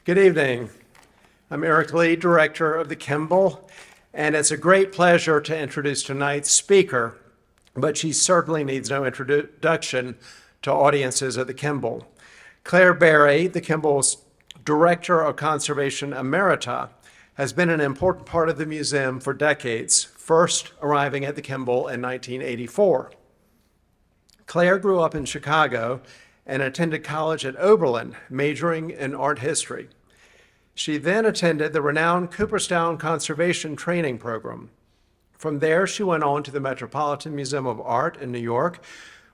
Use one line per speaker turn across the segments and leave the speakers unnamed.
Good evening. I'm Eric Lee, Director of the Kimball, and it's a great pleasure to introduce tonight's speaker, but she certainly needs no introduction to audiences at the Kimball. Claire Berry, the Kimball's Director of Conservation Emerita, has been an important part of the museum for decades, first arriving at the Kimball in 1984. Claire grew up in Chicago and attended college at Oberlin, majoring in art history. She then attended the renowned Cooperstown Conservation Training Program. From there, she went on to the Metropolitan Museum of Art in New York,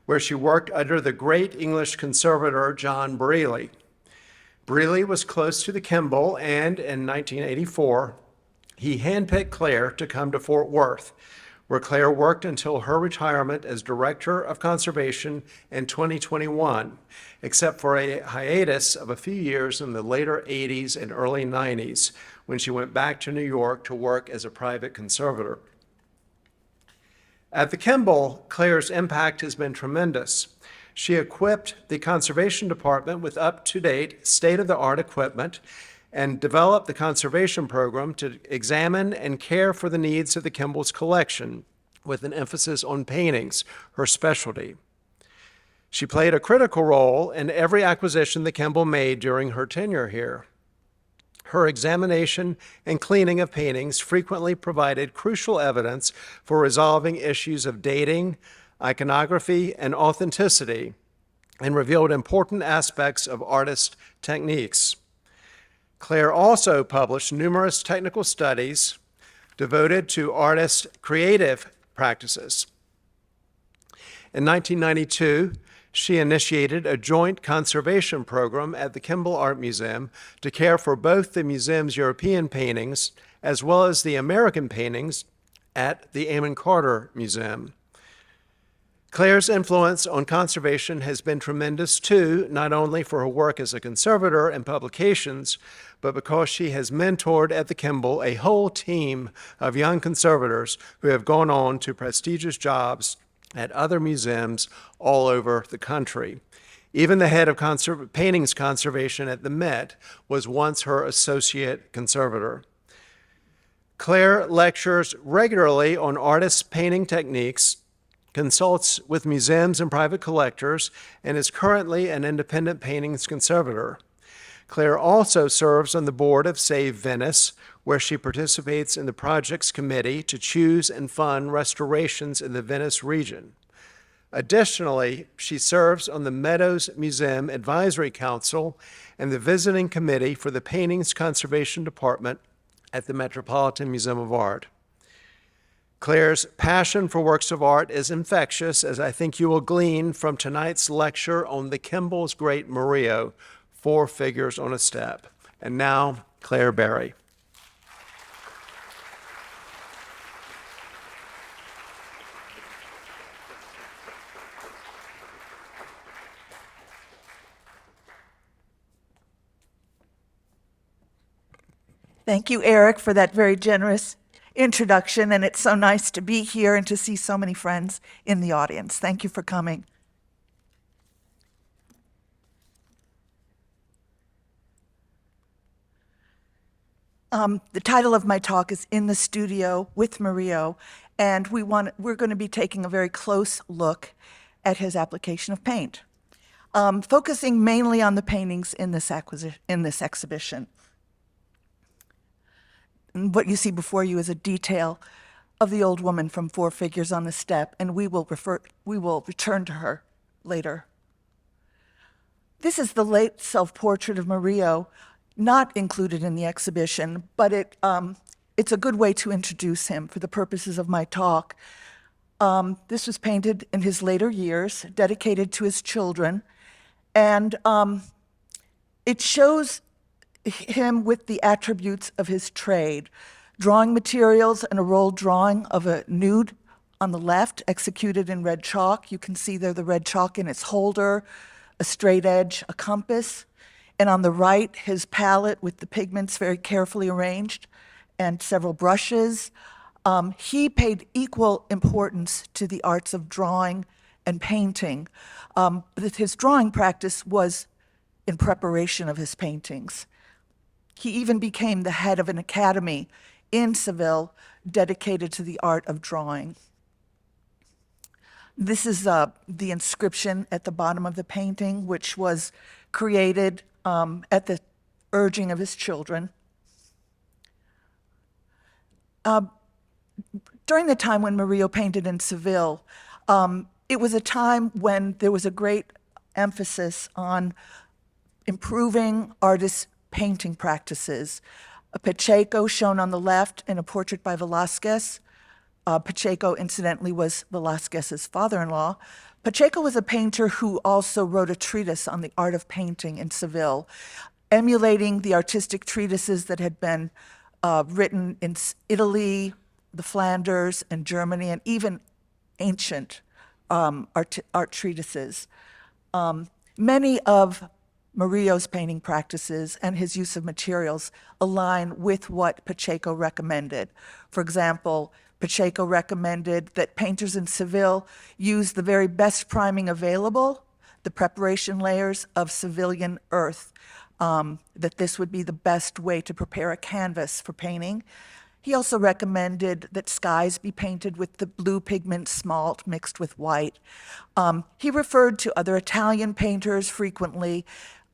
where she worked under the great English conservator John Murillo. Murillo was close to the Kimball, and in 1984, he handpicked Claire to come to Fort Worth, where Claire worked until her retirement as Director of Conservation in 2021, except for a hiatus of a few years in the later 80s and early 90s, when she went back to New York to work as a private conservator. At the Kimball, Claire's impact has been tremendous. She equipped the Conservation Department with up-to-date, state-of-the-art equipment and developed the conservation program to examine and care for the needs of the Kimball's collection, with an emphasis on paintings, her specialty. She played a critical role in every acquisition the Kimball made during her tenure here. Her examination and cleaning of paintings frequently provided crucial evidence for resolving issues of dating, iconography, and authenticity, and revealed important aspects of artist techniques. Claire also published numerous technical studies devoted to artists' creative practices. In 1992, she initiated a joint conservation program at the Kimball Art Museum to care for both the museum's European paintings as well as the American paintings at the Amon Carter Museum. Claire's influence on conservation has been tremendous too, not only for her work as a conservator and publications, but because she has mentored at the Kimball a whole team of young conservators who have gone on to prestigious jobs at other museums all over the country. Even the head of paintings conservation at the Met was once her associate conservator. Claire lectures regularly on artists' painting techniques, consults with museums and private collectors, and is currently an independent paintings conservator. Claire also serves on the board of Save Venice, where she participates in the projects committee to choose and fund restorations in the Venice region. Additionally, she serves on the Meadows Museum Advisory Council and the visiting committee for the Paintings Conservation Department at the Metropolitan Museum of Art. Claire's passion for works of art is infectious, as I think you will glean from tonight's lecture on the Kimball's great Murillo, Four Figures on a Step. And now, Claire Berry.
Thank you, Eric, for that very generous introduction, and it's so nice to be here and to see so many friends in the audience. Thank you for coming. The title of my talk is In the Studio with Murillo, and we're going to be taking a very close look at his application of paint, focusing mainly on the paintings in this exhibition. And what you see before you is a detail of the old woman from Four Figures on the Step, and we will return to her later. This is the late self-portrait of Murillo, not included in the exhibition, but it's a good way to introduce him for the purposes of my talk. This was painted in his later years, dedicated to his children, and it shows him with the attributes of his trade. Drawing materials and a rolled drawing of a nude on the left, executed in red chalk. You can see there the red chalk in its holder, a straight edge, a compass. And on the right, his palette with the pigments very carefully arranged and several brushes. He paid equal importance to the arts of drawing and painting. His drawing practice was in preparation of his paintings. He even became the head of an academy in Seville dedicated to the art of drawing. This is the inscription at the bottom of the painting, which was created at the urging of his children. During the time when Murillo painted in Seville, it was a time when there was a great emphasis on improving artists' painting practices. Pacheco, shown on the left in a portrait by Velázquez. Pacheco, incidentally, was Velázquez's father-in-law. Pacheco was a painter who also wrote a treatise on the art of painting in Seville, emulating the artistic treatises that had been written in Italy, the Flanders, and Germany, and even ancient art treatises. Many of Murillo's painting practices and his use of materials align with what Pacheco recommended. For example, Pacheco recommended that painters in Seville use the very best priming available, the preparation layers of Sevillian earth, that this would be the best way to prepare a canvas for painting. He also recommended that skies be painted with the blue pigment smalt mixed with white. He referred to other Italian painters frequently,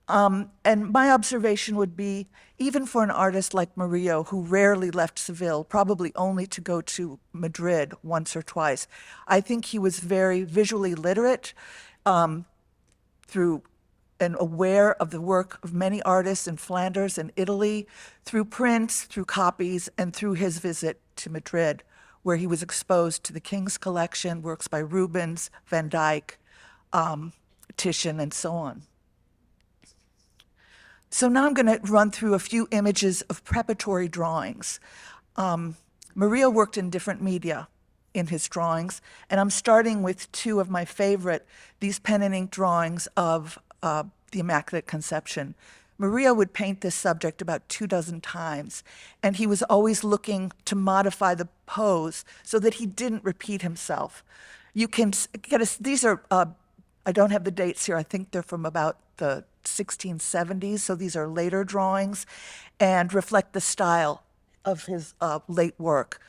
and my observation would be, even for an artist like Murillo, who rarely left Seville, probably only to go to Madrid once or twice, I think he was very visually literate through and aware of the work of many artists in Flanders and Italy, through prints, through copies, and through his visit to Madrid, where he was exposed to the King's collection, works by Rubens, Van Dyck, Titian, and so on. So now I'm going to run through a few images of preparatory drawings. Murillo worked in different media in his drawings, and I'm starting with two of my favorite, these pen and ink drawings of the Immaculate Conception. Murillo would paint this subject about 24 times, and he was always looking to modify the pose so that he didn't repeat himself. You can get these are, I don't have the dates here, I think they're from about the 1670s, so these are later drawings, and reflect the style of his late work,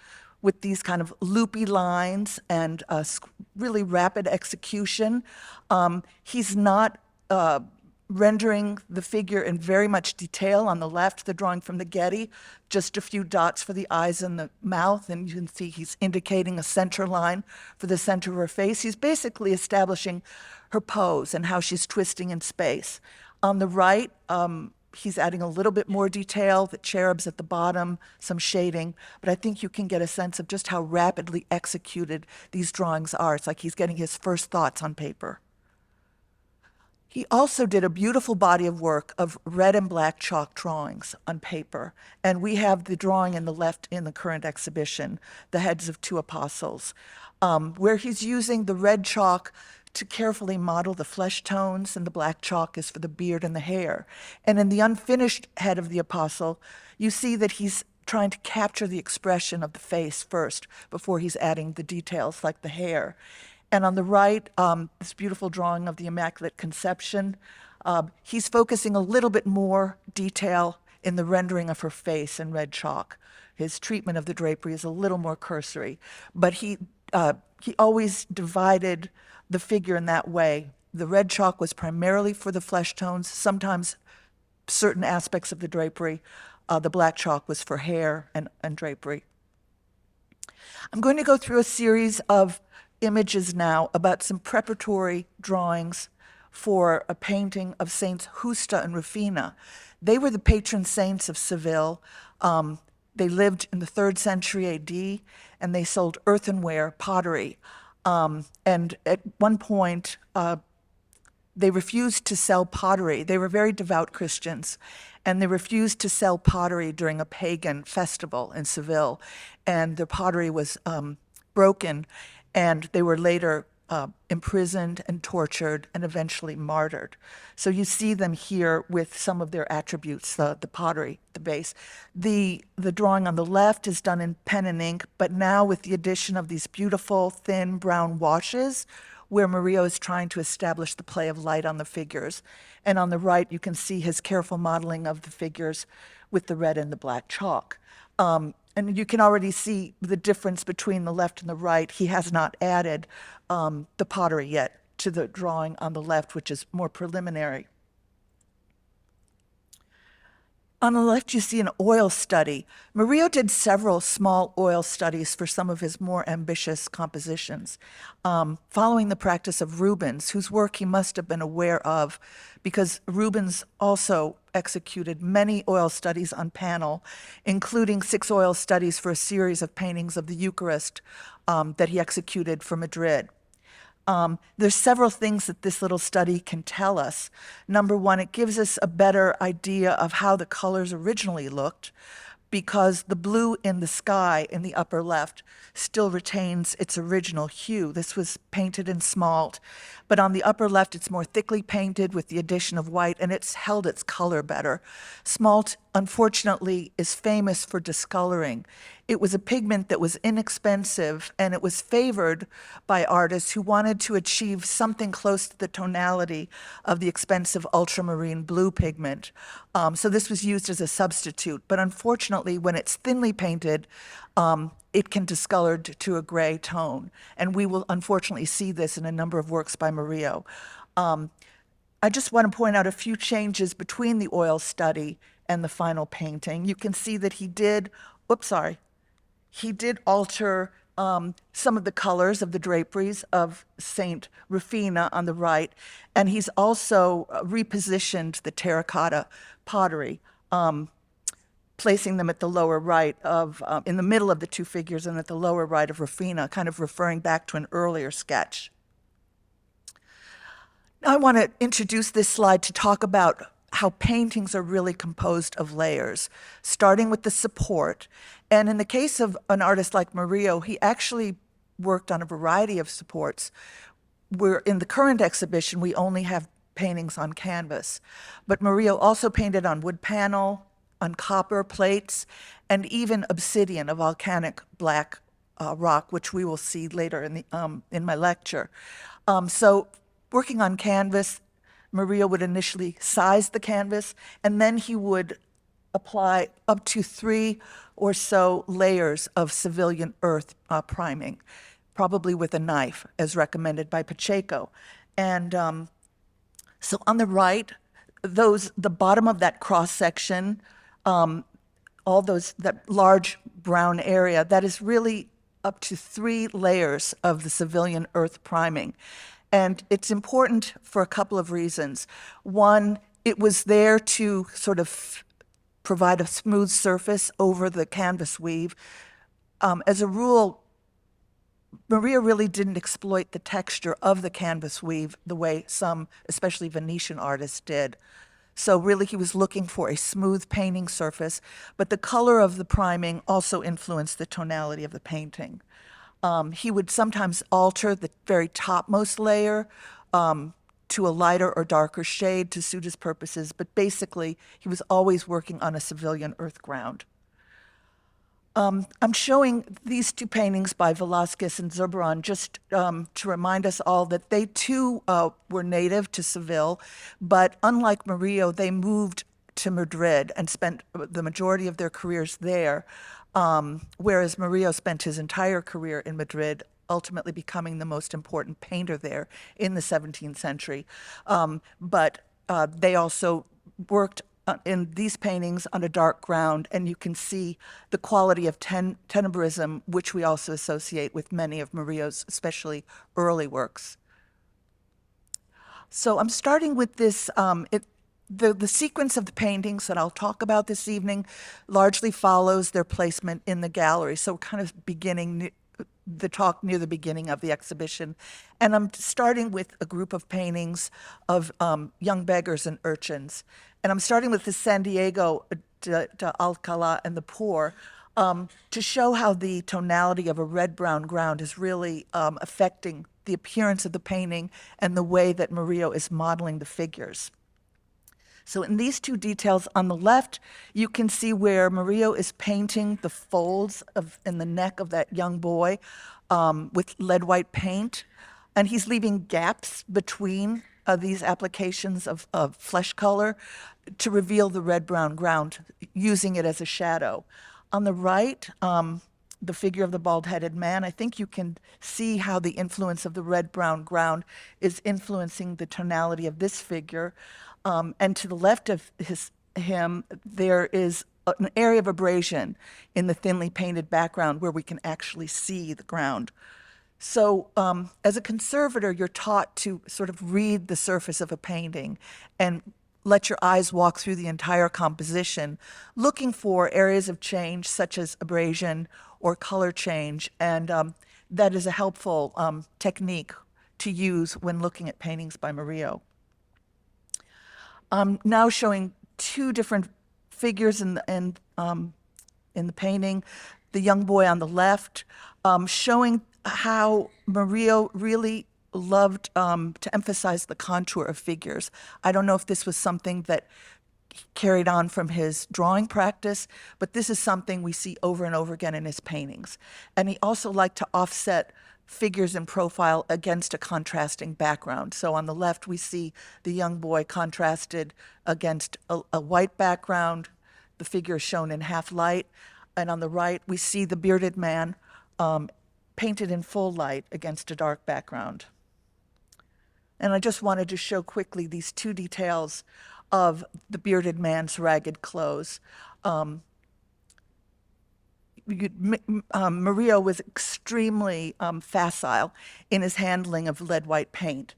with these kind of loopy lines and really rapid execution. He's not rendering the figure in very much detail. On the left, the drawing from the Getty, just a few dots for the eyes and the mouth, and you can see he's indicating a center line for the center of her face. He's basically establishing her pose and how she's twisting in space. On the right, he's adding a little bit more detail, the cherubs at the bottom, some shading, but I think you can get a sense of just how rapidly executed these drawings are. It's like he's getting his first thoughts on paper. He also did a beautiful body of work of red and black chalk drawings on paper, and we have the drawing in the left in the current exhibition, the heads of two apostles, where he's using the red chalk to carefully model the flesh tones, and the black chalk is for the beard and the hair. And in the unfinished head of the apostle, you see that he's trying to capture the expression of the face first before he's adding the details like the hair. And on the right, this beautiful drawing of the Immaculate Conception, he's focusing a little bit more detail in the rendering of her face in red chalk. His treatment of the drapery is a little more cursory, but he always divided the figure in that way. The red chalk was primarily for the flesh tones, sometimes certain aspects of the drapery. The black chalk was for hair and drapery. I'm going to go through a series of images now about some preparatory drawings for a painting of Saints Justa and Rufina. They were the patron saints of Seville. They lived in the 3rd century AD, and they sold earthenware, pottery. And at one point, they refused to sell pottery. They were very devout Christians, and they refused to sell pottery during a pagan festival in Seville. And their pottery was broken, and they were later imprisoned and tortured and eventually martyred. So you see them here with some of their attributes, the pottery, the base. The drawing on the left is done in pen and ink, but now with the addition of these beautiful thin brown washes, where Murillo is trying to establish the play of light on the figures. And on the right, you can see his careful modeling of the figures with the red and the black chalk. And you can already see the difference between the left and the right. He has not added the pottery yet to the drawing on the left, which is more preliminary. On the left, you see an oil study. Murillo did several small oil studies for some of his more ambitious compositions, following the practice of Rubens, whose work he must have been aware of, because Rubens also executed many oil studies on panel, including 6 oil studies for a series of paintings of the Eucharist that he executed for Madrid. There's several things that this little study can tell us. Number one, it gives us a better idea of how the colors originally looked, because the blue in the sky in the upper left still retains its original hue. This was painted in smalt, but on the upper left it's more thickly painted with the addition of white, and it's held its color better. Smalt, unfortunately, is famous for discoloring. It was a pigment that was inexpensive, and it was favored by artists who wanted to achieve something close to the tonality of the expensive ultramarine blue pigment. So this was used as a substitute. But unfortunately, when it's thinly painted, it can discolor to a gray tone. And we will unfortunately see this in a number of works by Murillo. I just want to point out a few changes between the oil study and the final painting. You can see that he did alter some of the colors of the draperies of Saint Rufina on the right, and he's also repositioned the terracotta pottery, placing them at the lower right of, in the middle of the 2 figures and at the lower right of Rufina, kind of referring back to an earlier sketch. Now I want to introduce this slide to talk about how paintings are really composed of layers, starting with the support. And in the case of an artist like Murillo, he actually worked on a variety of supports. Where in the current exhibition, we only have paintings on canvas. But Murillo also painted on wood panel, on copper plates, and even obsidian, a volcanic black rock, which we will see later in my lecture. So working on canvas, Murillo would initially size the canvas, and then he would apply up to 3 or so layers of civilian earth priming, probably with a knife, as recommended by Pacheco. And so on the right, the bottom of that cross section, that large brown area, that is really up to 3 layers of the civilian earth priming. And it's important for a couple of reasons. One, it was there to sort of provide a smooth surface over the canvas weave. As a rule, Murillo really didn't exploit the texture of the canvas weave the way some, especially Venetian artists, did. So really he was looking for a smooth painting surface, but the color of the priming also influenced the tonality of the painting. He would sometimes alter the very topmost layer to a lighter or darker shade to suit his purposes, but basically he was always working on a civilian earth ground. I'm showing these 2 paintings by Velázquez and Zurbarán just to remind us all that they too were native to Seville, but unlike Murillo, they moved to Madrid and spent the majority of their careers there, whereas Murillo spent his entire career in Madrid, ultimately becoming the most important painter there in the 17th century. But they also worked in these paintings on a dark ground, and you can see the quality of tenebrism, which we also associate with many of Murillo's, especially early works. So I'm starting with this, the sequence of the paintings that I'll talk about this evening largely follows their placement in the gallery. So we're kind of beginning the talk near the beginning of the exhibition. And I'm starting with a group of paintings of young beggars and urchins. And I'm starting with the San Diego de Alcalá and the Poor to show how the tonality of a red-brown ground is really affecting the appearance of the painting and the way that Murillo is modeling the figures. So in these 2 details on the left, you can see where Murillo is painting the folds in the neck of that young boy with lead white paint. And he's leaving gaps between these applications of flesh color to reveal the red-brown ground, using it as a shadow. On the right, the figure of the bald-headed man, I think you can see how the influence of the red-brown ground is influencing the tonality of this figure. And to the left of him, there is an area of abrasion in the thinly painted background where we can actually see the ground. So, as a conservator, you're taught to sort of read the surface of a painting and let your eyes walk through the entire composition, looking for areas of change such as abrasion or color change. And that is a helpful technique to use when looking at paintings by Murillo. I'm now showing two different figures in the painting. The young boy on the left, showing how Murillo really loved to emphasize the contour of figures. I don't know if this was something that carried on from his drawing practice, but this is something we see over and over again in his paintings. And he also liked to offset figures in profile against a contrasting background. So on the left, we see the young boy contrasted against a white background, the figure shown in half light. And on the right, we see the bearded man painted in full light against a dark background. And I just wanted to show quickly these two details of the bearded man's ragged clothes. Murillo was extremely facile in his handling of lead white paint,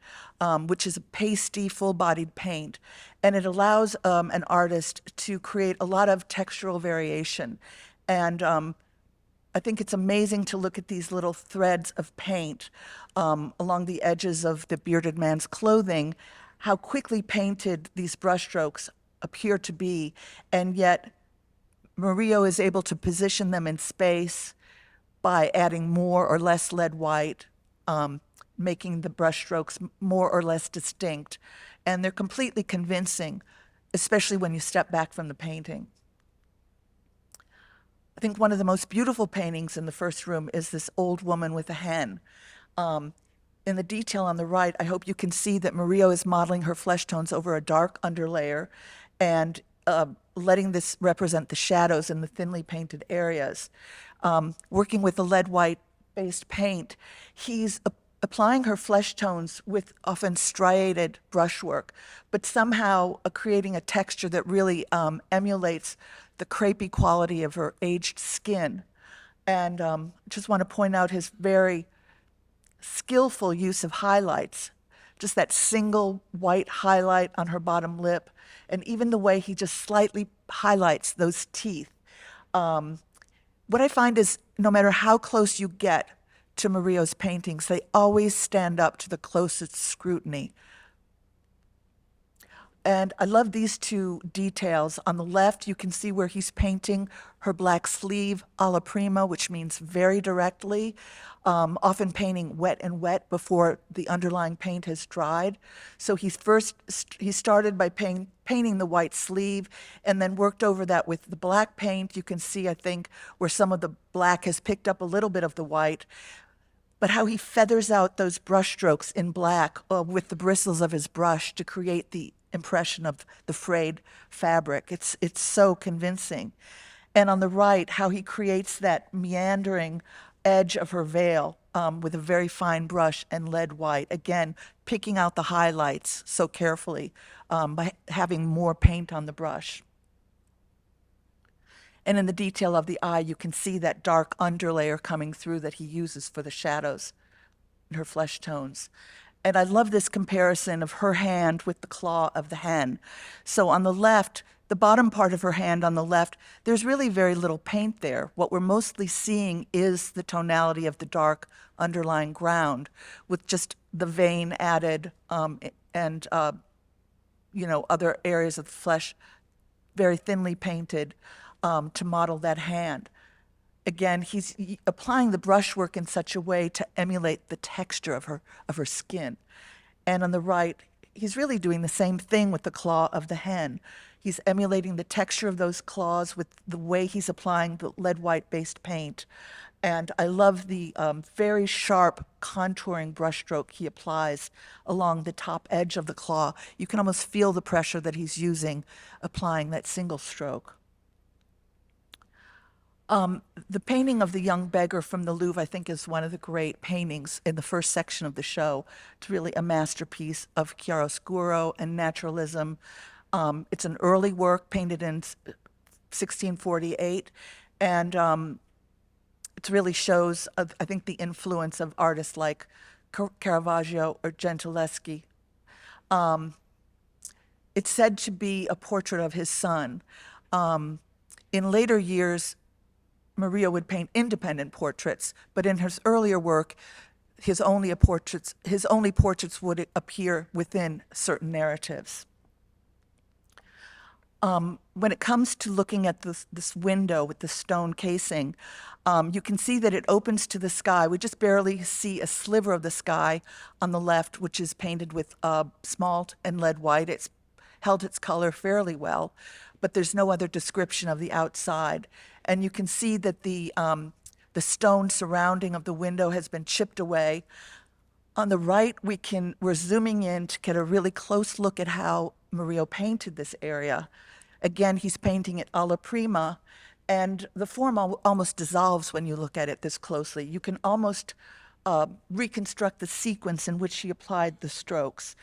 which is a pasty, full-bodied paint, and it allows an artist to create a lot of textural variation. And I think it's amazing to look at these little threads of paint along the edges of the bearded man's clothing, how quickly painted these brushstrokes appear to be, and yet Murillo is able to position them in space by adding more or less lead white, making the brushstrokes more or less distinct. And they're completely convincing, especially when you step back from the painting. I think one of the most beautiful paintings in the first room is this old woman with a hen. In the detail on the right, I hope you can see that Murillo is modeling her flesh tones over a dark underlayer and letting this represent the shadows in the thinly painted areas. Working with the lead white based paint, he's applying her flesh tones with often striated brushwork, but somehow creating a texture that really emulates the crepey quality of her aged skin. And just want to point out his very skillful use of highlights, just that single white highlight on her bottom lip, and even the way he just slightly highlights those teeth. What I find is no matter how close you get to Murillo's paintings, they always stand up to the closest scrutiny. And I love these two details. On the left, you can see where he's painting her black sleeve alla prima, which means very directly, often painting wet and wet before the underlying paint has dried. So he started by painting the white sleeve and then worked over that with the black paint. You can see, I think, where some of the black has picked up a little bit of the white, but how he feathers out those brush strokes in black with the bristles of his brush to create the impression of the frayed fabric. It's so convincing. And on the right, how he creates that meandering edge of her veil with a very fine brush and lead white, again, picking out the highlights so carefully by having more paint on the brush. And in the detail of the eye, you can see that dark underlayer coming through that he uses for the shadows in her flesh tones. And I love this comparison of her hand with the claw of the hen. So on the left, the bottom part of her hand on the left, there's really very little paint there. What we're mostly seeing is the tonality of the dark underlying ground with just the vein added and other areas of the flesh very thinly painted to model that hand. Again, he's applying the brushwork in such a way to emulate the texture of her skin. And on the right, he's really doing the same thing with the claw of the hen. He's emulating the texture of those claws with the way he's applying the lead white based paint. And I love the very sharp contouring brushstroke he applies along the top edge of the claw. You can almost feel the pressure that he's using applying that single stroke. The painting of the young beggar from the Louvre, I think, is one of the great paintings in the first section of the show. It's really a masterpiece of chiaroscuro and naturalism. It's an early work painted in 1648, and it really shows, I think, the influence of artists like Caravaggio or Gentileschi. It's said to be a portrait of his son. In later years, Murillo would paint independent portraits, but in his earlier work, his only portraits would appear within certain narratives. When it comes to looking at this window with the stone casing, you can see that it opens to the sky. We just barely see a sliver of the sky on the left, which is painted with smalt and lead white. It's held its color fairly well, but there's no other description of the outside. And you can see that the stone surrounding of the window has been chipped away. On the right, we're zooming in to get a really close look at how Murillo painted this area. Again, he's painting it alla prima, and the form almost dissolves when you look at it this closely. You can almost reconstruct the sequence in which he applied the strokes,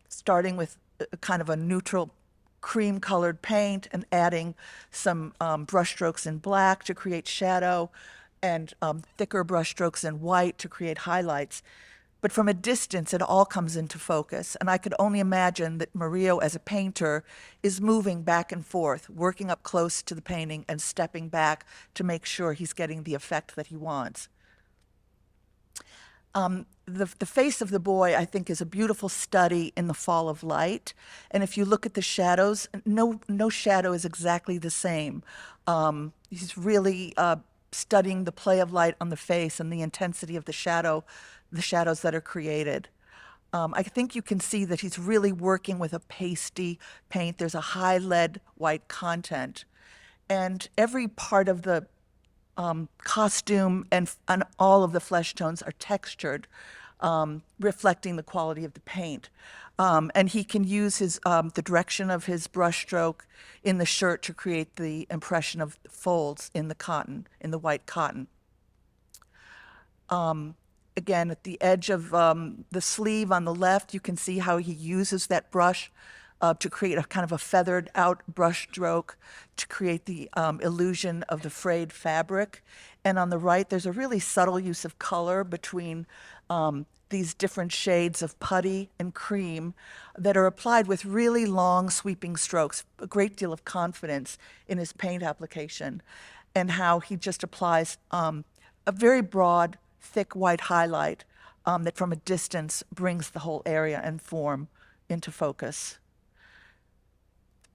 starting with a kind of a neutral cream-colored paint and adding some brushstrokes in black to create shadow and thicker brushstrokes in white to create highlights. But from a distance, it all comes into focus. And I could only imagine that Murillo, as a painter, is moving back and forth, working up close to the painting and stepping back to make sure he's getting the effect that he wants. The face of the boy, I think, is a beautiful study in the fall of light. And if you look at the shadows, no shadow is exactly the same. He's really studying the play of light on the face and the intensity of the shadows that are created. I think you can see that he's really working with a pasty paint. There's a high lead white content. And every part of the costume and all of the flesh tones are textured, reflecting the quality of the paint. And he can use the direction of his brushstroke in the shirt to create the impression of folds in the cotton, in the white cotton. Again, at the edge of the sleeve on the left, you can see how he uses that brush to create a kind of a feathered out brush stroke to create the illusion of the frayed fabric. And on the right, there's a really subtle use of color between these different shades of putty and cream that are applied with really long sweeping strokes, a great deal of confidence in his paint application, and how he just applies a very broad, thick white highlight that from a distance brings the whole area and form into focus.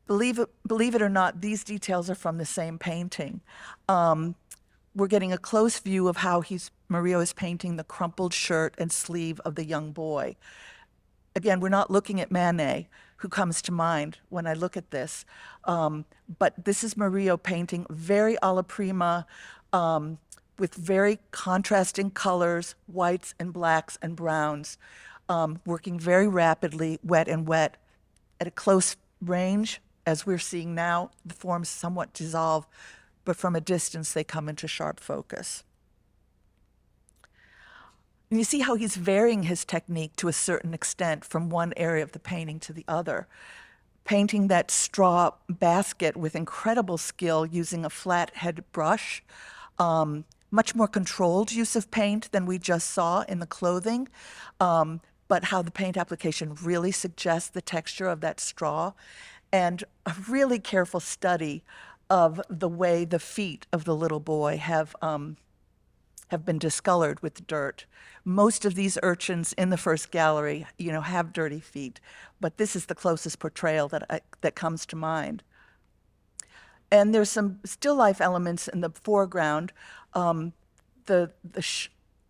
Believe it or not, these details are from the same painting. We're getting a close view of how Murillo is painting the crumpled shirt and sleeve of the young boy. Again, we're not looking at Manet, who comes to mind when I look at this, but this is Murillo painting very alla prima, with very contrasting colors, whites and blacks and browns, working very rapidly, wet and wet. At a close range, as we're seeing now, the forms somewhat dissolve, but from a distance they come into sharp focus. And you see how he's varying his technique to a certain extent from one area of the painting to the other. Painting that straw basket with incredible skill using a flat head brush, much more controlled use of paint than we just saw in the clothing, but how the paint application really suggests the texture of that straw, and a really careful study of the way the feet of the little boy have been discolored with dirt. Most of these urchins in the first gallery, have dirty feet, but this is the closest portrayal that comes to mind. And there's some still life elements in the foreground. The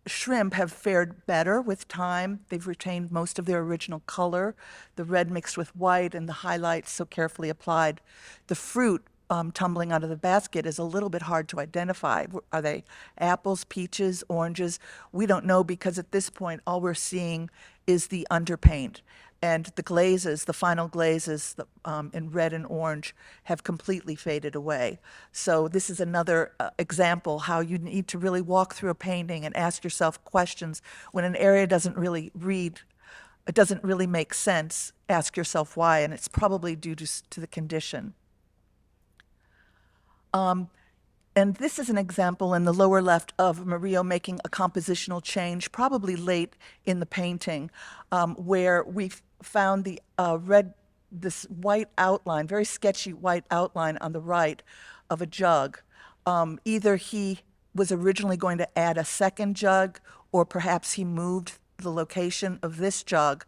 shrimp have fared better with time. They've retained most of their original color, the red mixed with white and the highlights so carefully applied. The fruit tumbling out of the basket is a little bit hard to identify. Are they apples, peaches, oranges? We don't know, because at this point, all we're seeing is the underpaint. And the glazes, the final glazes in red and orange, have completely faded away. So this is another example how you need to really walk through a painting and ask yourself questions. When an area doesn't really read, it doesn't really make sense, ask yourself why, and it's probably due to the condition. And this is an example in the lower left of Murillo making a compositional change, probably late in the painting, where we found the this white outline, very sketchy white outline on the right of a jug. Either he was originally going to add a second jug, or perhaps he moved the location of this jug.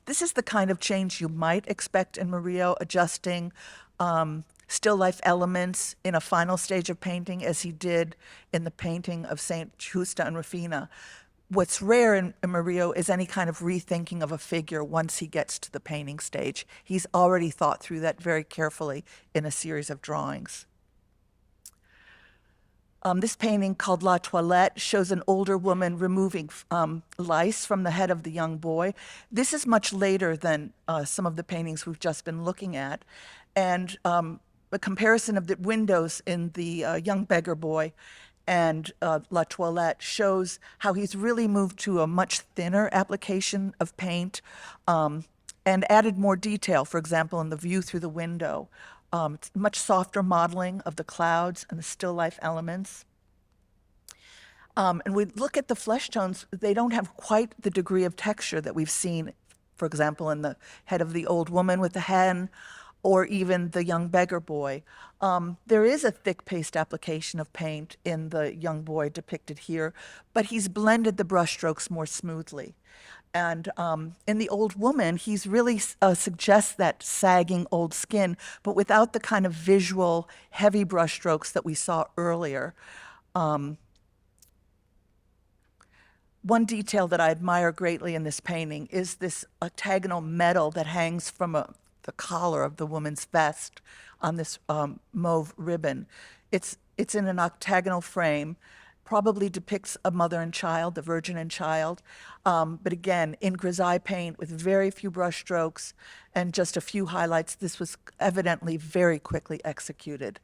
This is the kind of change you might expect in Murillo, adjusting still life elements in a final stage of painting, as he did in the painting of Saint Justa and Rufina. What's rare in Murillo is any kind of rethinking of a figure once he gets to the painting stage. He's already thought through that very carefully in a series of drawings. This painting, called La Toilette, shows an older woman removing lice from the head of the young boy. This is much later than some of the paintings we've just been looking at. And a comparison of the windows in the young beggar boy and La Toilette shows how he's really moved to a much thinner application of paint and added more detail, for example, in the view through the window. Much softer modeling of the clouds and the still life elements. And we look at the flesh tones, they don't have quite the degree of texture that we've seen, for example, in the head of the old woman with the hen, or even the young beggar boy. There is a thick paste application of paint in the young boy depicted here, but he's blended the brushstrokes more smoothly. And in the old woman, he's really suggests that sagging old skin, but without the kind of visual heavy brushstrokes that we saw earlier. One detail that I admire greatly in this painting is this octagonal medal that hangs from the collar of the woman's vest on this mauve ribbon. It's in an octagonal frame, probably depicts a mother and child, the Virgin and Child, but again, in grisaille paint with very few brush strokes and just a few highlights. This was evidently very quickly executed.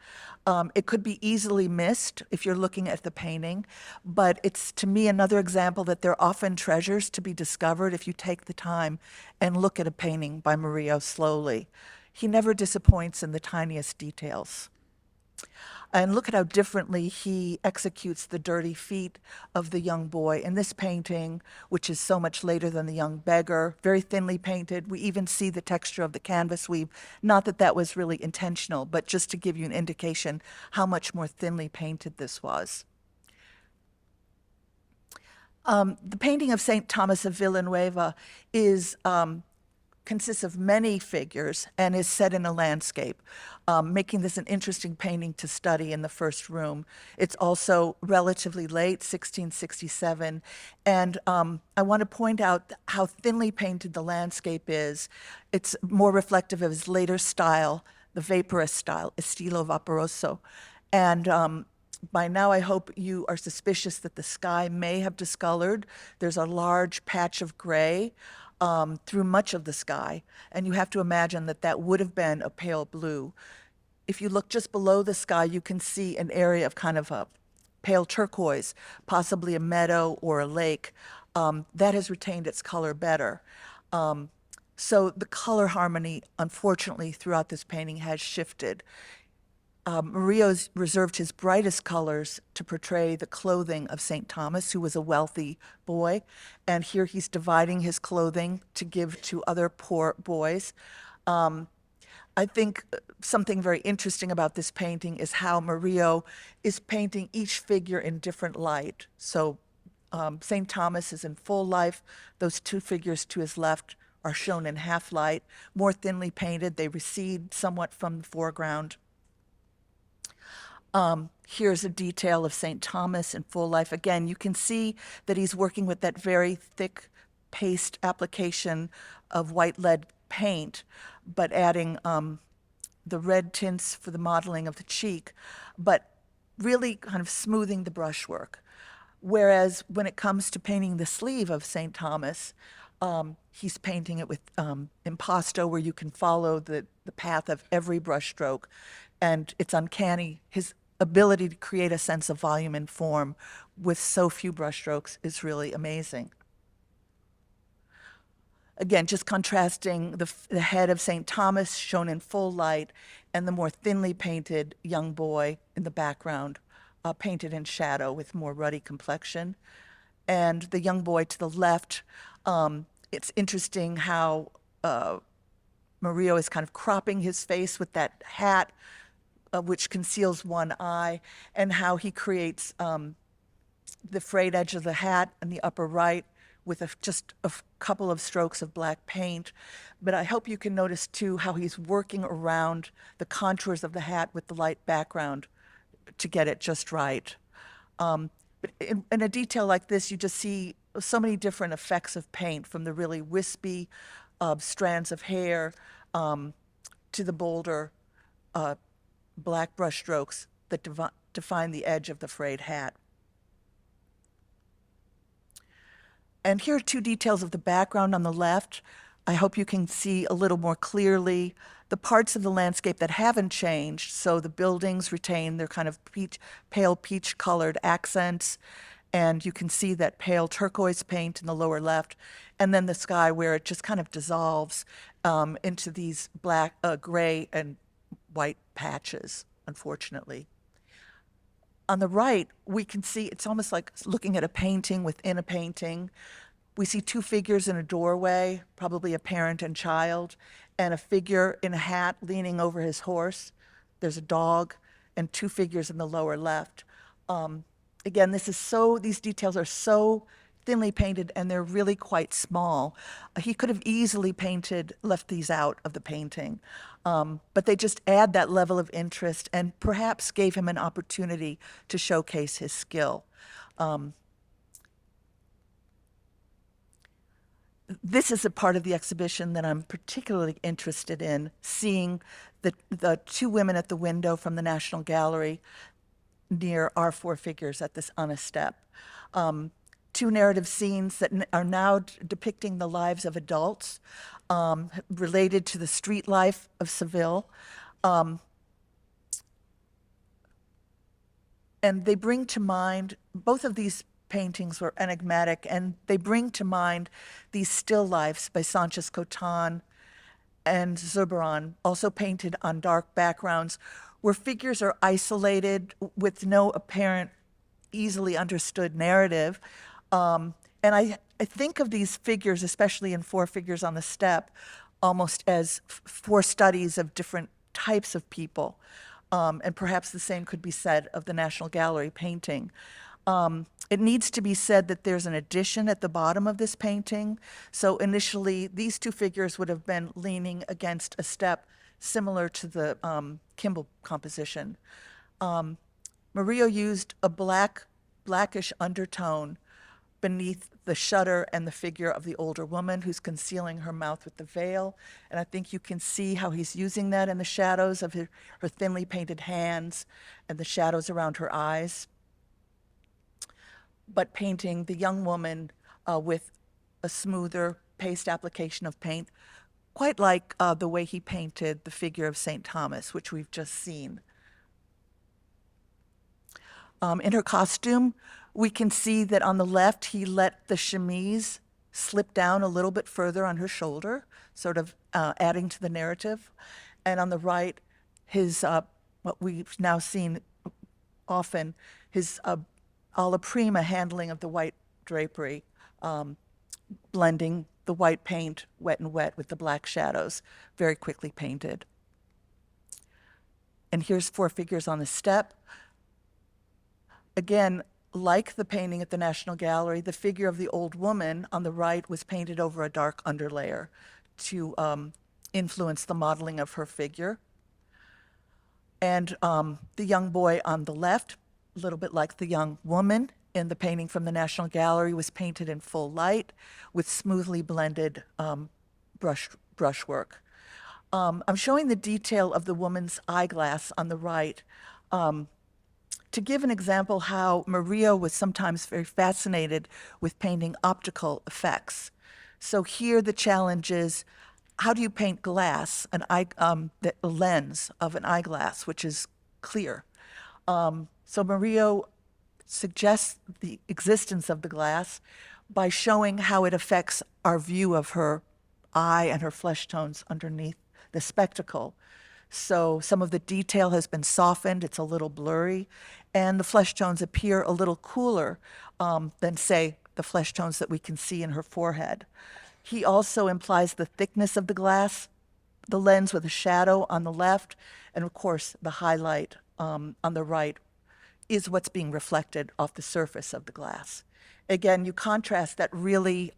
It could be easily missed if you're looking at the painting, but it's, to me, another example that there are often treasures to be discovered if you take the time and look at a painting by Murillo slowly. He never disappoints in the tiniest details. And look at how differently he executes the dirty feet of the young boy in this painting, which is so much later than the young beggar, very thinly painted. We even see the texture of the canvas weave. Not that that was really intentional, but just to give you an indication how much more thinly painted this was. The painting of St. Thomas of Villanueva consists of many figures and is set in a landscape, making this an interesting painting to study in the first room. It's also relatively late, 1667, and I want to point out how thinly painted the landscape is. It's more reflective of his later style, the vaporous style, estilo vaporoso. And by now, I hope you are suspicious that the sky may have discolored. There's a large patch of gray through much of the sky, and you have to imagine that that would have been a pale blue. If you look just below the sky, you can see an area of kind of a pale turquoise, possibly a meadow or a lake. That has retained its color better. So the color harmony, unfortunately, throughout this painting has shifted. Murillo's reserved his brightest colors to portray the clothing of St. Thomas, who was a wealthy boy, and here he's dividing his clothing to give to other poor boys. I think something very interesting about this painting is how Murillo is painting each figure in different light. So St. Thomas is in full life. Those two figures to his left are shown in half light, more thinly painted. They recede somewhat from the foreground. Here's a detail of St. Thomas in full life. Again, you can see that he's working with that very thick paste application of white lead paint, but adding the red tints for the modeling of the cheek, but really kind of smoothing the brushwork. Whereas when it comes to painting the sleeve of St. Thomas, he's painting it with impasto, where you can follow the path of every brushstroke, and it's uncanny. His ability to create a sense of volume and form with so few brushstrokes is really amazing. Again, just contrasting the head of St. Thomas shown in full light and the more thinly painted young boy in the background, painted in shadow with more ruddy complexion. And the young boy to the left, it's interesting how Murillo is kind of cropping his face with that hat, which conceals one eye, and how he creates the frayed edge of the hat in the upper right with just a couple of strokes of black paint. But I hope you can notice too how he's working around the contours of the hat with the light background to get it just right. But in a detail like this, you just see so many different effects of paint, from the really wispy strands of hair to the bolder black brush strokes that define the edge of the frayed hat. And here are two details of the background on the left. I hope you can see a little more clearly the parts of the landscape that haven't changed. So the buildings retain their kind of pale peach colored accents. And you can see that pale turquoise paint in the lower left. And then the sky, where it just kind of dissolves into these black, gray and white patches, unfortunately. On the right, we can see it's almost like looking at a painting within a painting. We see two figures in a doorway, probably a parent and child, and a figure in a hat leaning over his horse. There's a dog and two figures in the lower left. Again, these details are so thinly painted, and they're really quite small. He could have easily left these out of the painting, but they just add that level of interest and perhaps gave him an opportunity to showcase his skill. This is a part of the exhibition that I'm particularly interested in, seeing the two women at the window from the National Gallery near our four figures on a step. Two narrative scenes that are now depicting the lives of adults related to the street life of Seville. And they bring to mind, both of these paintings were enigmatic, and they bring to mind these still lifes by Sanchez Cotan and Zurbaran, also painted on dark backgrounds, where figures are isolated with no apparent, easily understood narrative. And I think of these figures, especially in Four Figures on the Step, almost as four studies of different types of people. And perhaps the same could be said of the National Gallery painting. It needs to be said that there's an addition at the bottom of this painting. So initially, these two figures would have been leaning against a step similar to the Kimball composition. Murillo used a blackish undertone beneath the shutter and the figure of the older woman who's concealing her mouth with the veil. And I think you can see how he's using that in the shadows of her thinly painted hands and the shadows around her eyes. But painting the young woman with a smoother paste application of paint, quite like the way he painted the figure of St. Thomas, which we've just seen. In her costume, we can see that on the left, he let the chemise slip down a little bit further on her shoulder, sort of adding to the narrative. And on the right, his, what we've now seen often, his alla prima handling of the white drapery, blending the white paint, wet and wet, with the black shadows, very quickly painted. And here's Four Figures on the Step. Again, like the painting at the National Gallery, the figure of the old woman on the right was painted over a dark underlayer to influence the modeling of her figure. And the young boy on the left, a little bit like the young woman in the painting from the National Gallery, was painted in full light with smoothly blended brushwork. I'm showing the detail of the woman's eyeglass on the right to give an example how Murillo was sometimes very fascinated with painting optical effects. So here the challenge is, how do you paint glass, the lens of an eyeglass, which is clear? So Murillo suggests the existence of the glass by showing how it affects our view of her eye and her flesh tones underneath the spectacle. So some of the detail has been softened, it's a little blurry, and the flesh tones appear a little cooler than, say, the flesh tones that we can see in her forehead. He also implies the thickness of the glass, the lens with a shadow on the left, and of course the highlight on the right is what's being reflected off the surface of the glass. Again, you contrast that really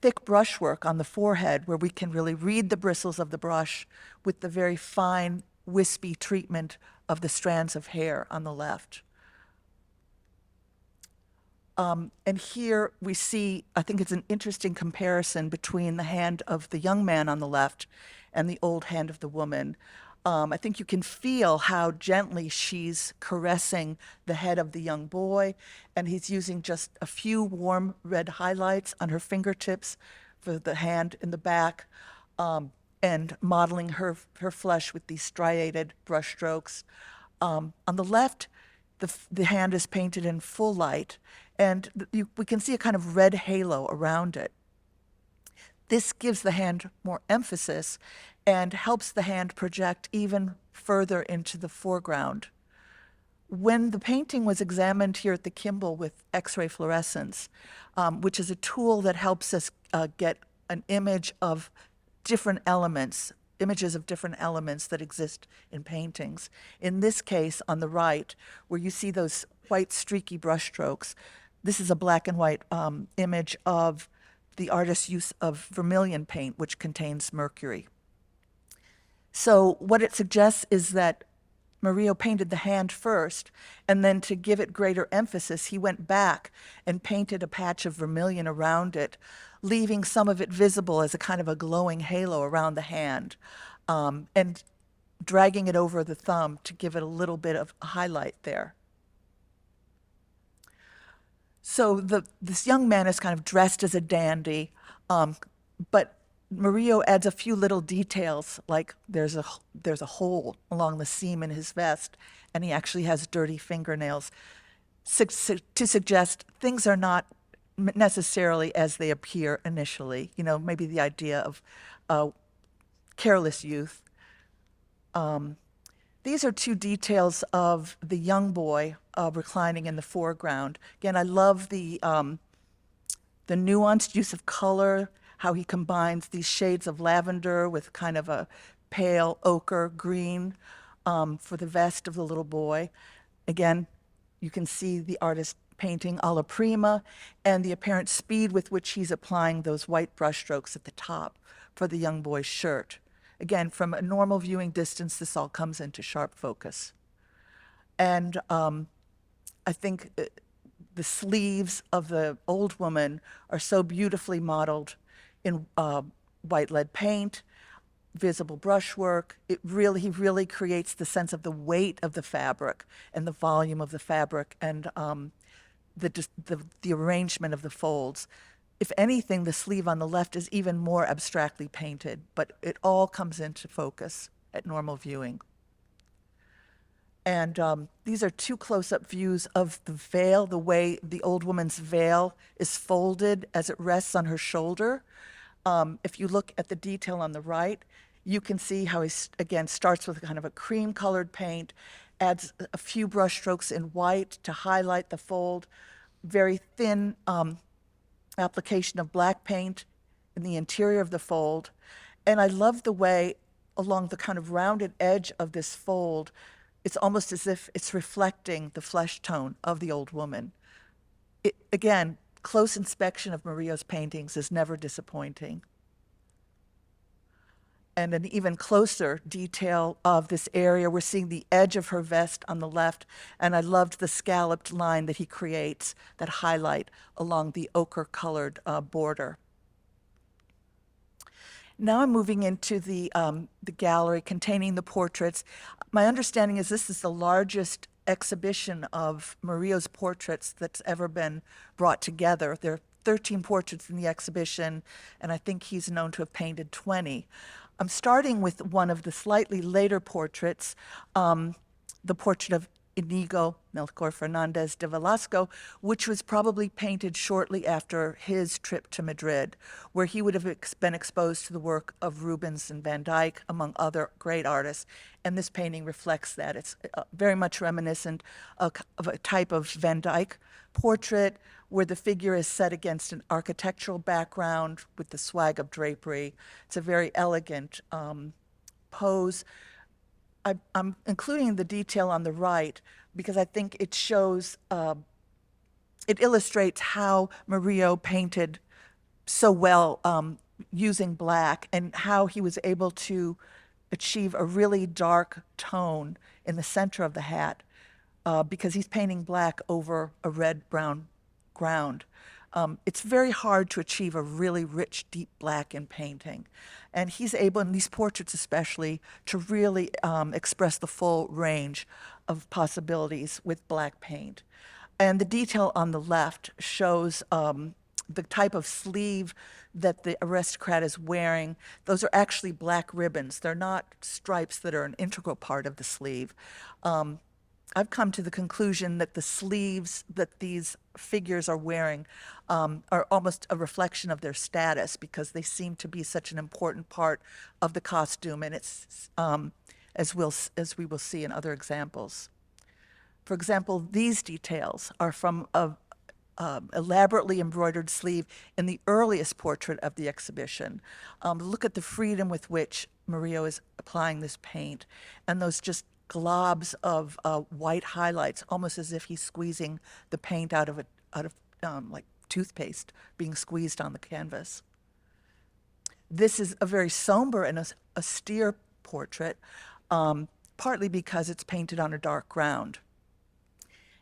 thick brushwork on the forehead where we can really read the bristles of the brush with the very fine, wispy treatment of the strands of hair on the left. And here we see, I think it's an interesting comparison between the hand of the young man on the left and the old hand of the woman. I think you can feel how gently she's caressing the head of the young boy, and he's using just a few warm red highlights on her fingertips for the hand in the back, and modeling her flesh with these striated brush strokes. On the left, the hand is painted in full light, and we can see a kind of red halo around it. This gives the hand more emphasis and helps the hand project even further into the foreground. When the painting was examined here at the Kimball with X-ray fluorescence, which is a tool that helps us get an image of different elements, images of different elements that exist in paintings. In this case, on the right, where you see those white streaky brushstrokes, this is a black and white image of the artist's use of vermilion paint, which contains mercury. So what it suggests is that Murillo painted the hand first, and then to give it greater emphasis, he went back and painted a patch of vermilion around it, leaving some of it visible as a kind of a glowing halo around the hand, and dragging it over the thumb to give it a little bit of a highlight there. So this young man is kind of dressed as a dandy, but Murillo adds a few little details, like there's a hole along the seam in his vest, and he actually has dirty fingernails, to suggest things are not necessarily as they appear initially. You know, maybe the idea of careless youth. These are two details of the young boy reclining in the foreground. Again, I love the nuanced use of color, how he combines these shades of lavender with kind of a pale ochre green for the vest of the little boy. Again, you can see the artist painting alla prima and the apparent speed with which he's applying those white brushstrokes at the top for the young boy's shirt. Again, from a normal viewing distance, this all comes into sharp focus. And I think the sleeves of the old woman are so beautifully modeled in white lead paint, visible brushwork. He really creates the sense of the weight of the fabric and the volume of the fabric and the arrangement of the folds. If anything, the sleeve on the left is even more abstractly painted, but it all comes into focus at normal viewing. And these are two close-up views of the veil, the way the old woman's veil is folded as it rests on her shoulder. If you look at the detail on the right, you can see how he, again, starts with kind of a cream-colored paint, adds a few brush strokes in white to highlight the fold, very thin application of black paint in the interior of the fold. And I love the way, along the kind of rounded edge of this fold, it's almost as if it's reflecting the flesh tone of the old woman. Again, close inspection of Murillo's paintings is never disappointing. And an even closer detail of this area, we're seeing the edge of her vest on the left, and I loved the scalloped line that he creates that highlight along the ochre-colored border. Now I'm moving into the gallery containing the portraits. My understanding is this is the largest exhibition of Murillo's portraits that's ever been brought together. There are 13 portraits in the exhibition, and I think he's known to have painted 20. I'm starting with one of the slightly later portraits, the portrait of Inigo Melchor Fernandez de Velasco, which was probably painted shortly after his trip to Madrid, where he would have been exposed to the work of Rubens and Van Dyck, among other great artists. And this painting reflects that. It's very much reminiscent of a type of Van Dyck portrait where the figure is set against an architectural background with the swag of drapery. It's a very elegant pose. I'm including the detail on the right because I think it shows, it illustrates how Murillo painted so well using black and how he was able to achieve a really dark tone in the center of the hat because he's painting black over a red-brown ground. It's very hard to achieve a really rich, deep black in painting. And he's able, in these portraits especially, to really express the full range of possibilities with black paint. And the detail on the left shows the type of sleeve that the aristocrat is wearing. Those are actually black ribbons. They're not stripes that are an integral part of the sleeve. I've come to the conclusion that the sleeves that these figures are wearing are almost a reflection of their status because they seem to be such an important part of the costume, and it's as we will see in other examples. For example, these details are from a elaborately embroidered sleeve in the earliest portrait of the exhibition. Look at the freedom with which Murillo is applying this paint, and those just globs of white highlights, almost as if he's squeezing the paint out of like toothpaste being squeezed on the canvas. This is a very somber and austere portrait, partly because it's painted on a dark ground.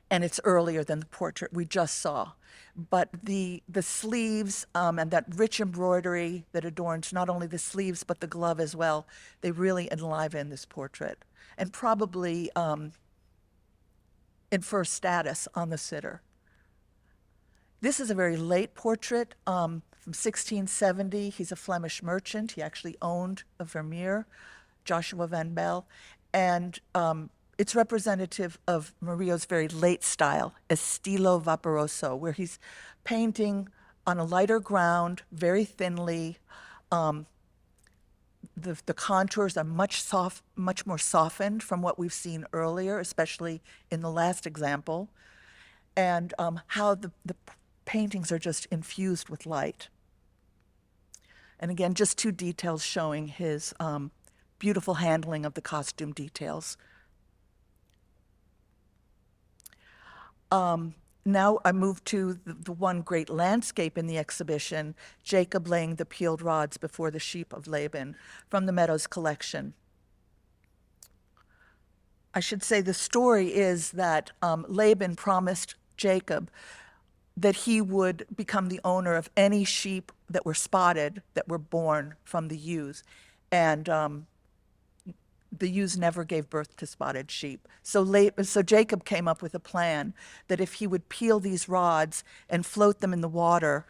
And it's earlier than the portrait we just saw. But the sleeves and that rich embroidery that adorns not only the sleeves but the glove as well, they really enliven this portrait and probably infer status on the sitter. This is a very late portrait from 1670. He's a Flemish merchant. He actually owned a Vermeer, Joshua van Bell, and it's representative of Murillo's very late style, estilo vaporoso, where he's painting on a lighter ground, very thinly. The contours are much more softened from what we've seen earlier, especially in the last example, and how the paintings are just infused with light. And again, just two details showing his beautiful handling of the costume details. Now I move to the one great landscape in the exhibition, Jacob laying the peeled rods before the sheep of Laban, from the Meadows collection. I should say the story is that Laban promised Jacob that he would become the owner of any sheep that were spotted that were born from the ewes. And the ewes never gave birth to spotted sheep. So Jacob came up with a plan that if he would peel these rods and float them in the water,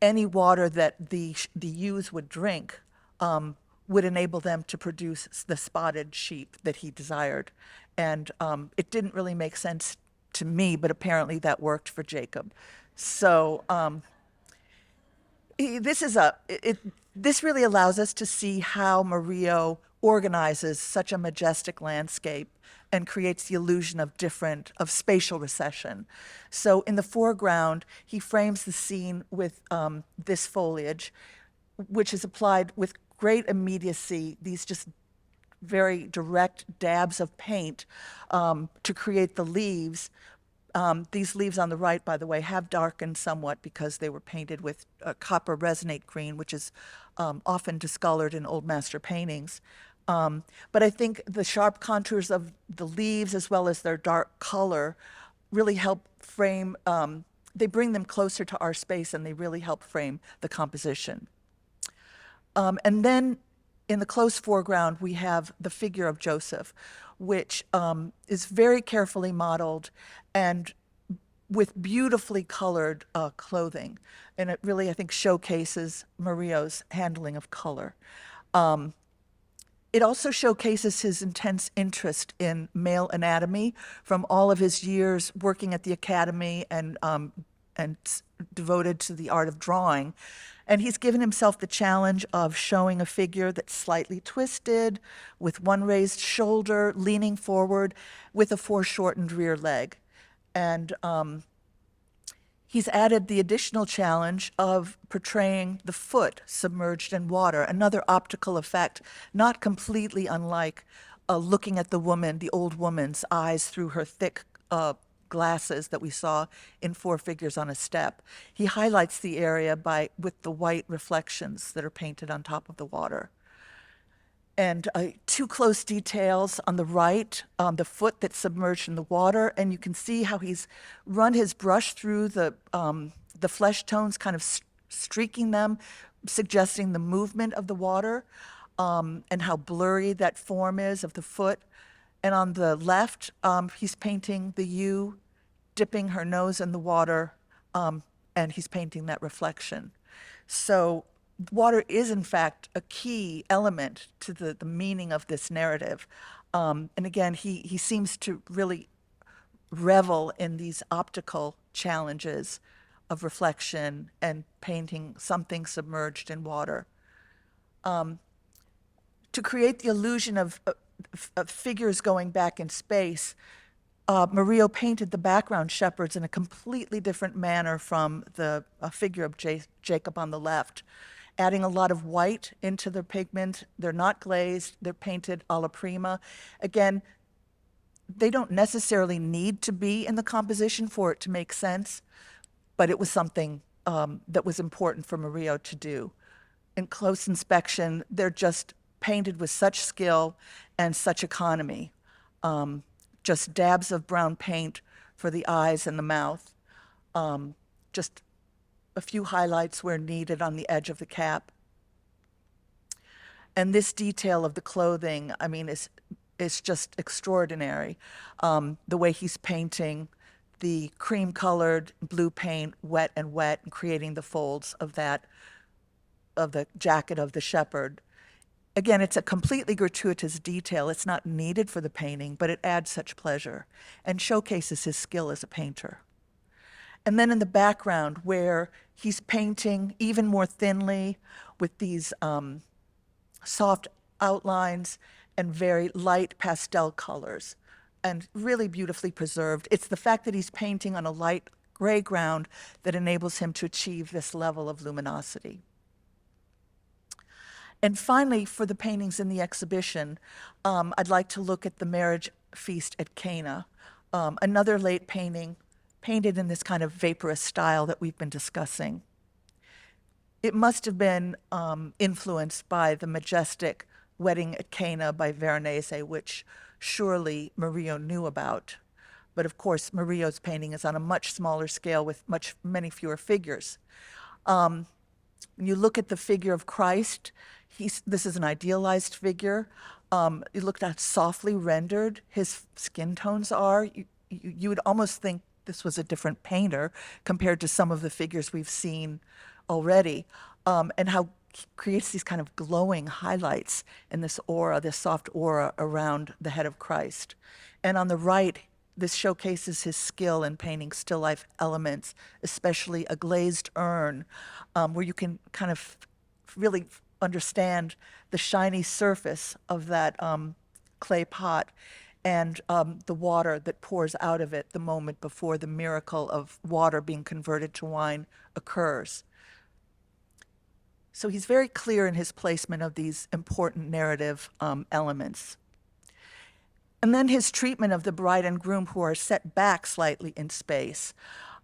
any water that the ewes would drink would enable them to produce the spotted sheep that he desired. And it didn't really make sense to me, but apparently that worked for Jacob. So this really allows us to see how Murillo organizes such a majestic landscape and creates the illusion of spatial recession. So in the foreground, he frames the scene with this foliage, which is applied with great immediacy, these just very direct dabs of paint to create the leaves. These leaves on the right, by the way, have darkened somewhat because they were painted with copper resonate green, which is often discolored in old master paintings. But I think the sharp contours of the leaves as well as their dark color really help frame, they bring them closer to our space and they really help frame the composition. And then in the close foreground, we have the figure of Joseph, which is very carefully modeled and with beautifully colored clothing. And it really, I think, showcases Murillo's handling of color. It also showcases his intense interest in male anatomy from all of his years working at the academy and devoted to the art of drawing. And he's given himself the challenge of showing a figure that's slightly twisted, with one raised shoulder, leaning forward, with a foreshortened rear leg. And he's added the additional challenge of portraying the foot submerged in water, another optical effect, not completely unlike looking at the woman, the old woman's eyes through her thick glasses that we saw in Four Figures on a Step. He highlights the area with the white reflections that are painted on top of the water. And two close details on the right, the foot that's submerged in the water, and you can see how he's run his brush through the flesh tones, kind of streaking them, suggesting the movement of the water, and how blurry that form is of the foot. And on the left, he's painting the ewe dipping her nose in the water, and he's painting that reflection. So water is, in fact, a key element to the meaning of this narrative. And again, he seems to really revel in these optical challenges of reflection and painting something submerged in water. To create the illusion of figures going back in space, Murillo painted the background shepherds in a completely different manner from the figure of Jacob on the left, adding a lot of white into the pigment. They're not glazed, they're painted alla prima. Again, they don't necessarily need to be in the composition for it to make sense, but it was something that was important for Murillo to do. In close inspection, they're just painted with such skill and such economy. Just dabs of brown paint for the eyes and the mouth. Just a few highlights where needed on the edge of the cap. And this detail of the clothing, I mean, is just extraordinary. The way he's painting the cream-colored blue paint, wet and creating the folds of the jacket of the shepherd. Again, it's a completely gratuitous detail. It's not needed for the painting, but it adds such pleasure and showcases his skill as a painter. And then in the background, where he's painting even more thinly with these soft outlines and very light pastel colors, and really beautifully preserved. It's the fact that he's painting on a light gray ground that enables him to achieve this level of luminosity. And finally, for the paintings in the exhibition, I'd like to look at the marriage feast at Cana, another late painting painted in this kind of vaporous style that we've been discussing. It must have been influenced by the majestic Wedding at Cana by Veronese, which surely Murillo knew about. But of course, Murillo's painting is on a much smaller scale with many fewer figures. When you look at the figure of Christ, this is an idealized figure. You look at how softly rendered his skin tones are. You would almost think this was a different painter compared to some of the figures we've seen already, and how he creates these kind of glowing highlights in this aura, this soft aura around the head of Christ. And on the right, this showcases his skill in painting still life elements, especially a glazed urn, where you can kind of really understand the shiny surface of that clay pot and the water that pours out of it the moment before the miracle of water being converted to wine occurs. So he's very clear in his placement of these important narrative elements. And then his treatment of the bride and groom, who are set back slightly in space.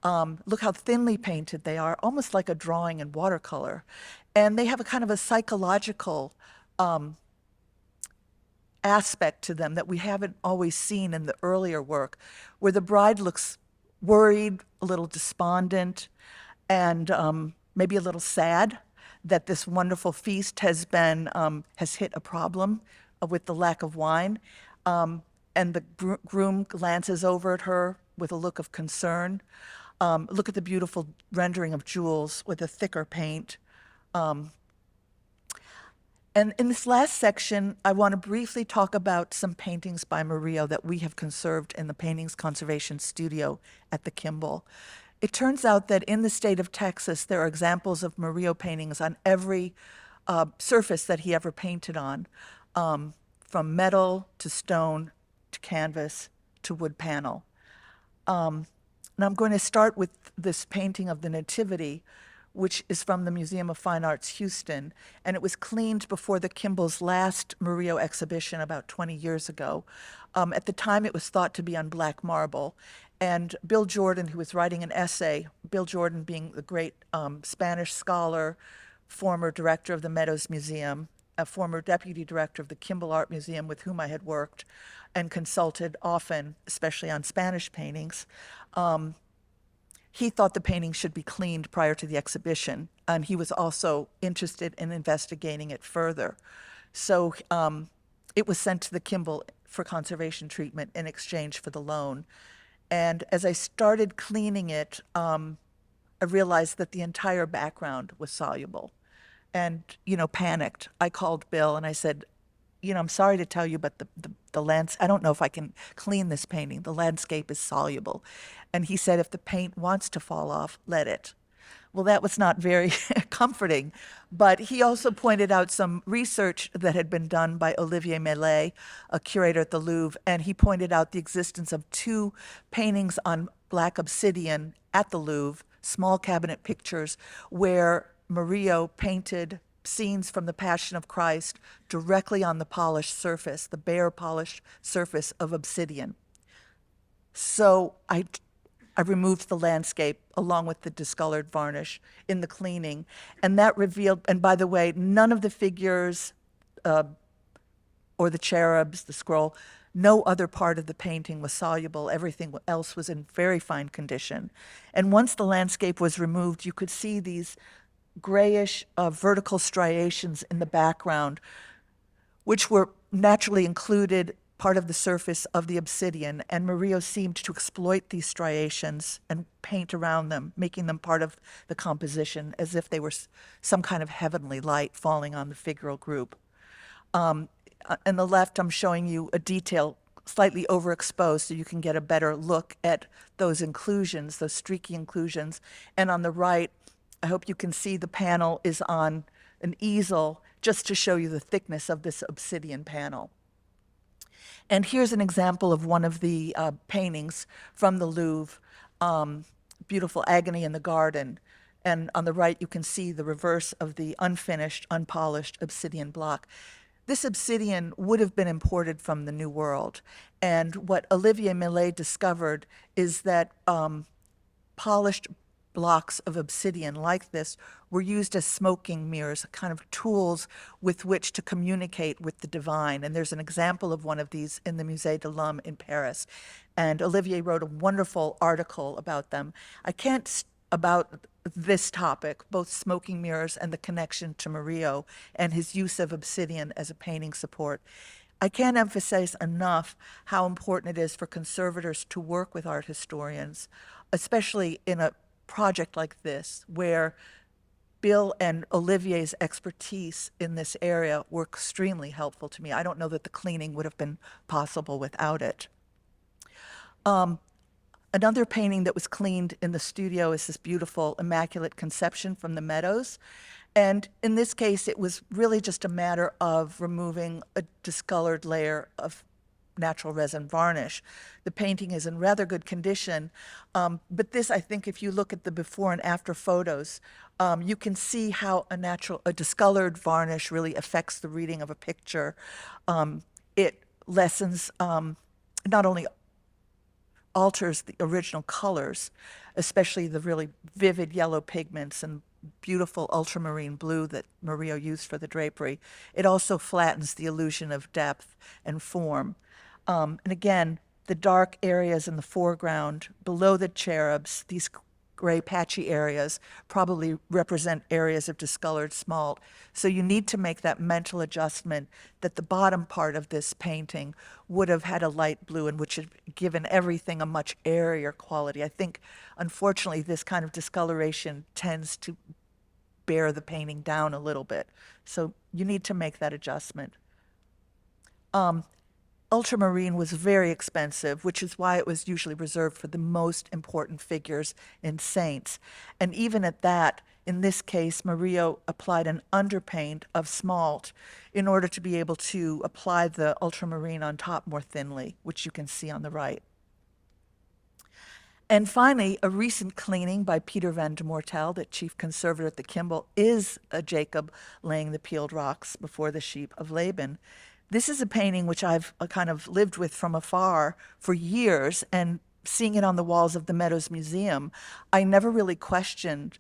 Look how thinly painted they are, almost like a drawing in watercolor. And they have a kind of a psychological aspect to them that we haven't always seen in the earlier work, where the bride looks worried, a little despondent, and maybe a little sad. that this wonderful feast has been has hit a problem with the lack of wine, and the groom glances over at her with a look of concern. Look at the beautiful rendering of jewels with a thicker paint. And in this last section, I want to briefly talk about some paintings by Murillo that we have conserved in the Paintings Conservation Studio at the Kimball. It turns out that in the state of Texas, there are examples of Murillo paintings on every surface that he ever painted on, from metal to stone to canvas to wood panel. And I'm going to start with this painting of the Nativity, which is from the Museum of Fine Arts, Houston, and it was cleaned before the Kimball's last Murillo exhibition about 20 years ago. At the time, it was thought to be on black marble, and Bill Jordan, who was writing an essay, Bill Jordan being the great Spanish scholar, former director of the Meadows Museum, a former deputy director of the Kimball Art Museum with whom I had worked and consulted often, especially on Spanish paintings. He thought the painting should be cleaned prior to the exhibition, and he was also interested in investigating it further. So it was sent to the Kimball for conservation treatment in exchange for the loan. And as I started cleaning it, I realized that the entire background was soluble and, panicked. I called Bill and I said, I'm sorry to tell you, but I don't know if I can clean this painting. The landscape is soluble. And he said, if the paint wants to fall off, let it. Well, that was not very comforting, but he also pointed out some research that had been done by Olivier Millet, a curator at the Louvre, and he pointed out the existence of 2 paintings on black obsidian at the Louvre, small cabinet pictures, where Murillo painted scenes from the Passion of Christ directly on the polished surface, the bare polished surface of obsidian. So I removed the landscape along with the discolored varnish in the cleaning, and that revealed, and by the way, none of the figures or the cherubs, the scroll, no other part of the painting was soluble. Everything else was in very fine condition. And once the landscape was removed, you could see these grayish vertical striations in the background, which were naturally included part of the surface of the obsidian, and Murillo seemed to exploit these striations and paint around them, making them part of the composition as if they were some kind of heavenly light falling on the figural group. On the left, I'm showing you a detail slightly overexposed so you can get a better look at those inclusions, those streaky inclusions. And on the right, I hope you can see the panel is on an easel just to show you the thickness of this obsidian panel. And here's an example of one of the paintings from the Louvre, beautiful Agony in the Garden. And on the right, you can see the reverse of the unfinished, unpolished obsidian block. This obsidian would have been imported from the New World. And what Olivier Millet discovered is that polished blocks of obsidian like this were used as smoking mirrors, kind of tools with which to communicate with the divine. And there's an example of one of these in the Musée de l'Homme in Paris. And Olivier wrote a wonderful article about them. About this topic, both smoking mirrors and the connection to Murillo and his use of obsidian as a painting support. I can't emphasize enough how important it is for conservators to work with art historians, especially in a project like this, where Bill and Olivier's expertise in this area were extremely helpful to me. I don't know that the cleaning would have been possible without it. Another painting that was cleaned in the studio is this beautiful Immaculate Conception from the Meadows. And in this case, it was really just a matter of removing a discolored layer of natural resin varnish. The painting is in rather good condition, but this, I think, if you look at the before and after photos, you can see how a discolored varnish really affects the reading of a picture. It lessens, not only alters the original colors, especially the really vivid yellow pigments and beautiful ultramarine blue that Murillo used for the drapery. It also flattens the illusion of depth and form. And again, the dark areas in the foreground, below the cherubs, these gray patchy areas probably represent areas of discolored smalt. So you need to make that mental adjustment that the bottom part of this painting would have had a light blue and which had given everything a much airier quality. I think, unfortunately, this kind of discoloration tends to bear the painting down a little bit. So you need to make that adjustment. Ultramarine was very expensive, which is why it was usually reserved for the most important figures and saints. And even at that, in this case, Murillo applied an underpaint of smalt in order to be able to apply the ultramarine on top more thinly, which you can see on the right. And finally, a recent cleaning by Peter van de Mortel, the chief conservator at the Kimball, is a Jacob laying the peeled rocks before the sheep of Laban. This is a painting which I've kind of lived with from afar for years, and seeing it on the walls of the Meadows Museum, I never really questioned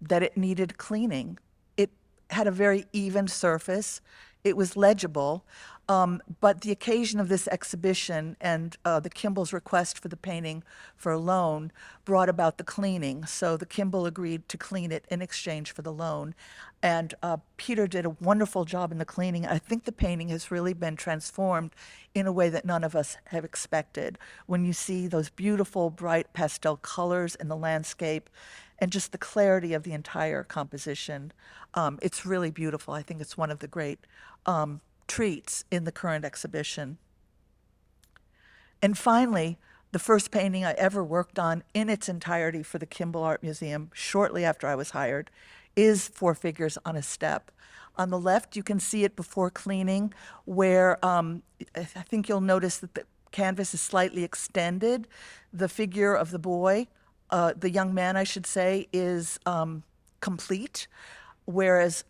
that it needed cleaning. It had a very even surface. It was legible, but the occasion of this exhibition and the Kimball's request for the painting for a loan brought about the cleaning. So the Kimball agreed to clean it in exchange for the loan. And Peter did a wonderful job in the cleaning. I think the painting has really been transformed in a way that none of us have expected. When you see those beautiful, bright pastel colors in the landscape and just the clarity of the entire composition, it's really beautiful. I think it's one of the great treats in the current exhibition. And finally, the first painting I ever worked on in its entirety for the Kimball Art Museum, shortly after I was hired, is Four Figures on a Step. On the left, you can see it before cleaning, where I think you'll notice that the canvas is slightly extended. The figure of the boy, the young man, I should say, is complete, whereas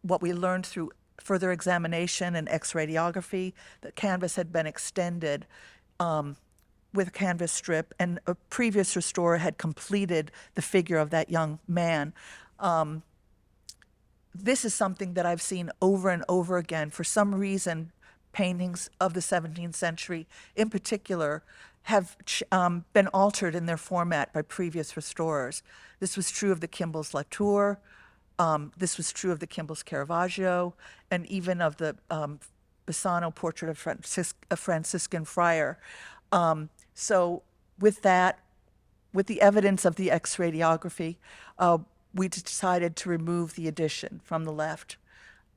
what we learned through further examination and X-radiography, the canvas had been extended with a canvas strip, and a previous restorer had completed the figure of that young man. This is something that I've seen over and over again. For some reason, paintings of the 17th century in particular have been altered in their format by previous restorers. This was true of the Kimball's Latour. This was true of the Kimball's Caravaggio, and even of the Bassano portrait of a Franciscan friar. So with that, with the evidence of the X-radiography, we decided to remove the addition from the left.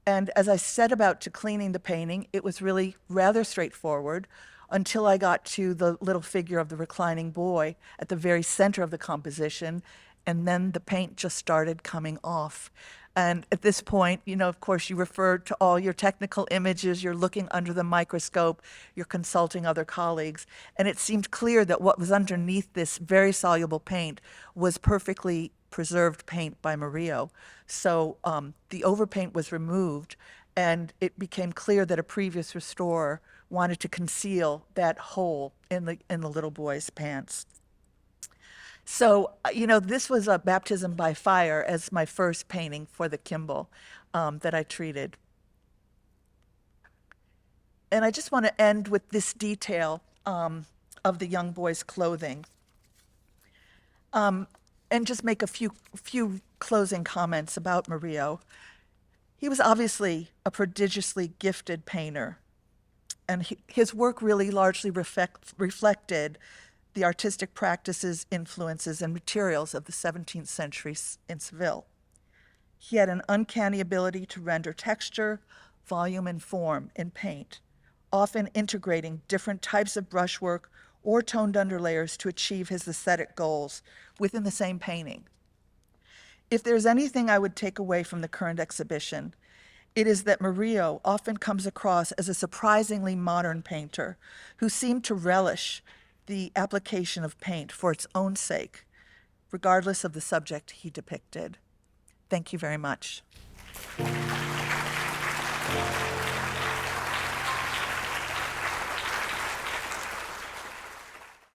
And as I set about to cleaning the painting, it was really rather straightforward until I got to the little figure of the reclining boy at the very center of the composition, and then the paint just started coming off. And at this point, you know, of course, you refer to all your technical images, you're looking under the microscope, you're consulting other colleagues, and it seemed clear that what was underneath this very soluble paint was perfectly preserved paint by Murillo. So the overpaint was removed, and it became clear that a previous restorer wanted to conceal that hole in the little boy's pants. So, you know, this was a baptism by fire as my first painting for the Kimball that I treated. And I just want to end with this detail of the young boy's clothing. And just make a few closing comments about Murillo. He was obviously a prodigiously gifted painter, and his work really largely reflected the artistic practices, influences, and materials of the 17th century in Seville. He had an uncanny ability to render texture, volume, and form in paint, often integrating different types of brushwork or toned underlayers to achieve his aesthetic goals within the same painting. If there's anything I would take away from the current exhibition, it is that Murillo often comes across as a surprisingly modern painter who seemed to relish the application of paint for its own sake, regardless of the subject he depicted. Thank you very much.